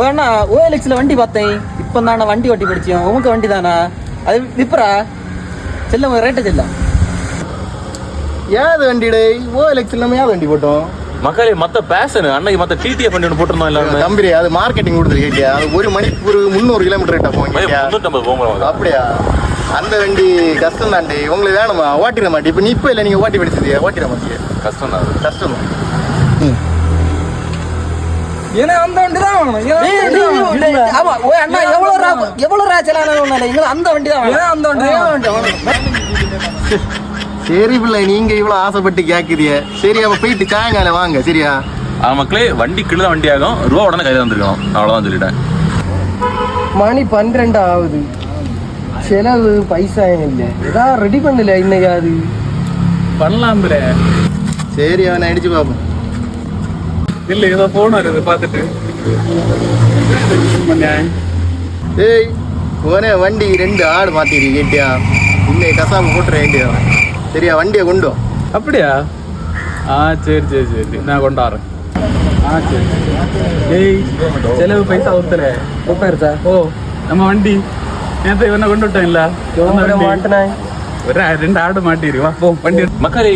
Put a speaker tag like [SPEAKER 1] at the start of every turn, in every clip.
[SPEAKER 1] அண்ணா OLXல வண்டி பார்த்தேன். இப்போ நான் வண்டி ஓட்டி படிச்சேன். உமக்கு வண்டி தானா? அது விப்பரா செல்ல ரேட்டை செல்லம்
[SPEAKER 2] ஏது வண்டிடே OLXல நம்ம ஏது வண்டி போட்டோம்
[SPEAKER 3] மக்களே மத்த பேஷன் அன்னைக்கு மத்த TTF வண்டி ஒன்று போட்டிருந்தோம் எல்லாரும்.
[SPEAKER 2] தம்பி அது மார்க்கெட்டிங் கொடுத்துரு கேட்டியா? அது ஒரு மணிக்கு ஒரு 300 கிலோமீட்டர் ரேட்டா போங்க. அப்படியா? அந்த வண்டி கஷ்டம் தாண்டி. உங்களுக்கு வேணுமா? ஓட்டிட மாட்டேன். இப்போ நீ இப்போ இல்லை நீங்கள் ஓட்டி படிச்சது ஓட்டிட மாட்டீங்க.
[SPEAKER 3] கஷ்டம் தான்.
[SPEAKER 2] கஷ்டம் தான்.
[SPEAKER 1] ஏன்னா அந்த வண்டி தான் வாங்கணும். ஆமா அண்ணா எவ்வளோ ராச்சலான அந்த வண்டி தான் அந்த வண்டி.
[SPEAKER 2] சரி பிள்ளை நீங்க இவ்வளவு ஆசைப்பட்டு கேக்குதிய. சரி அப்ப போயிட்டு சாயங்காலம் வாங்க. சரியா?
[SPEAKER 3] மக்களே வண்டி கிள்ள வண்டி ஆகும். ரூபா உடனே கையில் வந்துருக்கணும். அவ்வளோதான் சொல்லிட்டேன்.
[SPEAKER 1] மணி 12 ஆகுது. செலவு பைசா இல்லை. ஏதாவது ரெடி பண்ணல இன்னைக்காது
[SPEAKER 4] பண்ணலாம்.
[SPEAKER 2] சரி அவனை அடிச்சு பார்ப்போம்.
[SPEAKER 4] இல்லை ஏதோ போன் வருது பார்த்துட்டு.
[SPEAKER 2] ஏய் போனே வண்டி 2 ஆடு மாத்திரு கேட்டியா? இன்னைக்கு கசாம போட்டுற வேண்டிய. சரியா? வண்டியை கொண்டு.
[SPEAKER 4] அப்படியா? சரி சரி சரி நான் கொண்டாடுறேன். சரி. ஏய் செலவு பைசா ஒருத்தல
[SPEAKER 1] போயிருச்சா?
[SPEAKER 4] ஓ நம்ம வண்டி நேற்று இவனை கொண்டு விட்டோம்ல.
[SPEAKER 1] மாட்டினேன்.
[SPEAKER 4] ஒரு 2 ஆடு மாட்டிரு. வா போ வண்டி.
[SPEAKER 3] மக்களே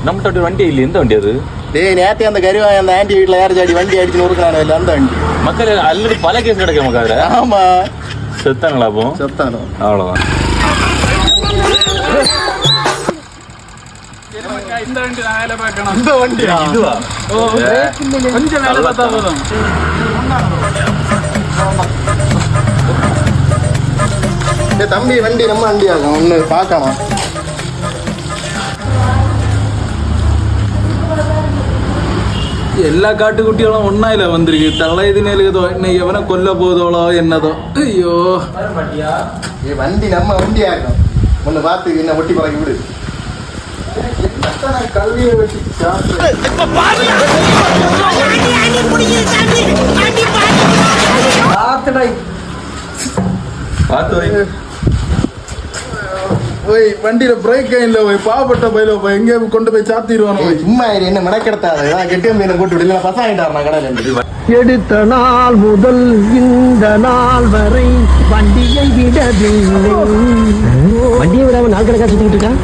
[SPEAKER 3] நம்மகிட்ட வண்டி இல்லை. எந்த வண்டி அது?
[SPEAKER 2] டேய் நேற்று அந்த கருவாய் அந்த ஆண்டி வீட்டில் யார் சாடி வண்டி அடிச்சு நொறுக்கிறானோ இல்லை அந்த வண்டி.
[SPEAKER 3] மக்களே ஆல்ரெடி பல கேஸ் கிடைக்கும் மக்கள்.
[SPEAKER 2] ஆமா
[SPEAKER 3] செத்தாங்களா? அப்போ
[SPEAKER 2] செத்தானோ?
[SPEAKER 3] அவ்வளோதான்.
[SPEAKER 4] இந்த வண்டி நான் வேலை பார்க்கணும்.
[SPEAKER 2] இந்த வண்டியா?
[SPEAKER 3] இதுவா?
[SPEAKER 4] கொஞ்சம் வேலை பார்த்தா போதும்.
[SPEAKER 2] தம்பி வண்டி நம்ம வண்டியாகும். ஒன்று பார்க்கலாம்.
[SPEAKER 4] எல்லா காட்டுக்குட்டிகளும் ஒன்னாயில வந்திருக்கு. தலைதினேலுதோ இன்னைக்கு எவனை கொல்ல போதோளோ என்னதோ. ஐயோ
[SPEAKER 2] வண்டி நம்ம வண்டியாகும். ஒன்று பார்த்து என்ன ஒட்டி பழகி விடு. கல்வியை வச்சு
[SPEAKER 4] வண்டியில பிரேக் இல்ல போய் பாவப்பட்ட பயில போய் எங்கே கொண்டு போய் சாத்திடுவானோ.
[SPEAKER 2] சும்மா என்ன மெனக்கெடுத்தாது. கெட்டியம் மீனை போட்டு விடல பசாயிட்டார் கடையில்.
[SPEAKER 1] எடுத்த நாள் முதல் இந்த நாள் வரை வண்டியை விடவில்லை. வண்டியை விடாம நாள் கணக்கா சுத்திட்டு இருக்கான்.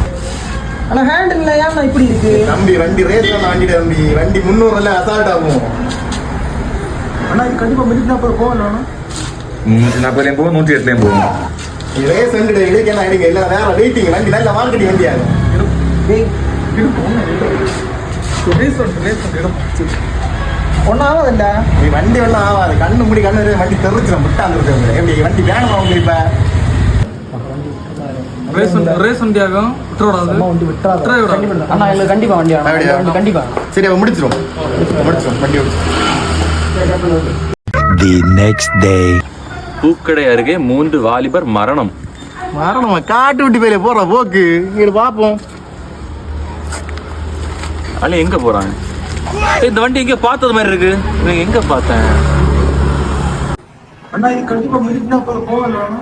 [SPEAKER 1] ஆனா ஹேண்டில் இல்லையா இப்படி இருக்கு.
[SPEAKER 2] தம்பி வண்டி ரேஸ் வண்டி தம்பி வண்டி 300 அசால்ட் ஆகும்.
[SPEAKER 1] ஆனா இது கண்டிப்பா மினிட் 40 போகலாம்.
[SPEAKER 3] 140 போகும் 108 போகும்.
[SPEAKER 2] ரேஸ் வண்டி இடைக்கெல்லாம் அடிங்க. இல்லை வேற வெயிட்டிங் வண்டி நல்ல மார்க்கெட்டிங் வண்டி ஆகும்.
[SPEAKER 1] ஒன்னாவதில்ல
[SPEAKER 2] நீ வண்டி ஒன்றும் ஆகாது. கண்ணு முடி கண்ணு வண்டி தெரிஞ்சிடும். முட்டாந்துருக்கோம். எப்படி வண்டி வேணுமா உங்களுக்கு? இப்போ
[SPEAKER 4] ரேஸ் வண்டியாகும்.
[SPEAKER 1] அண்ணா எங்களுக்கு கண்டிப்பா வண்டி ஆகும். கண்டிப்பா.
[SPEAKER 2] சரி அவன் முடிச்சிரும் வண்டி முடிச்சிரும்.
[SPEAKER 5] The next day.
[SPEAKER 3] பூக்கடை அருகே 3 வாலிபர் மரணம்.
[SPEAKER 2] மரணமா? காட்டு விட்டு போயில போற போக்கு இங்க பார்ப்போம்.
[SPEAKER 3] அல்ல எங்க போறாங்க? இந்த வண்டி எங்க பார்த்தது மாதிரி இருக்கு. இவன் எங்க பார்த்தேன்?
[SPEAKER 1] அண்ணா இது கண்டிப்பா மினிட் 40 போகலாம்.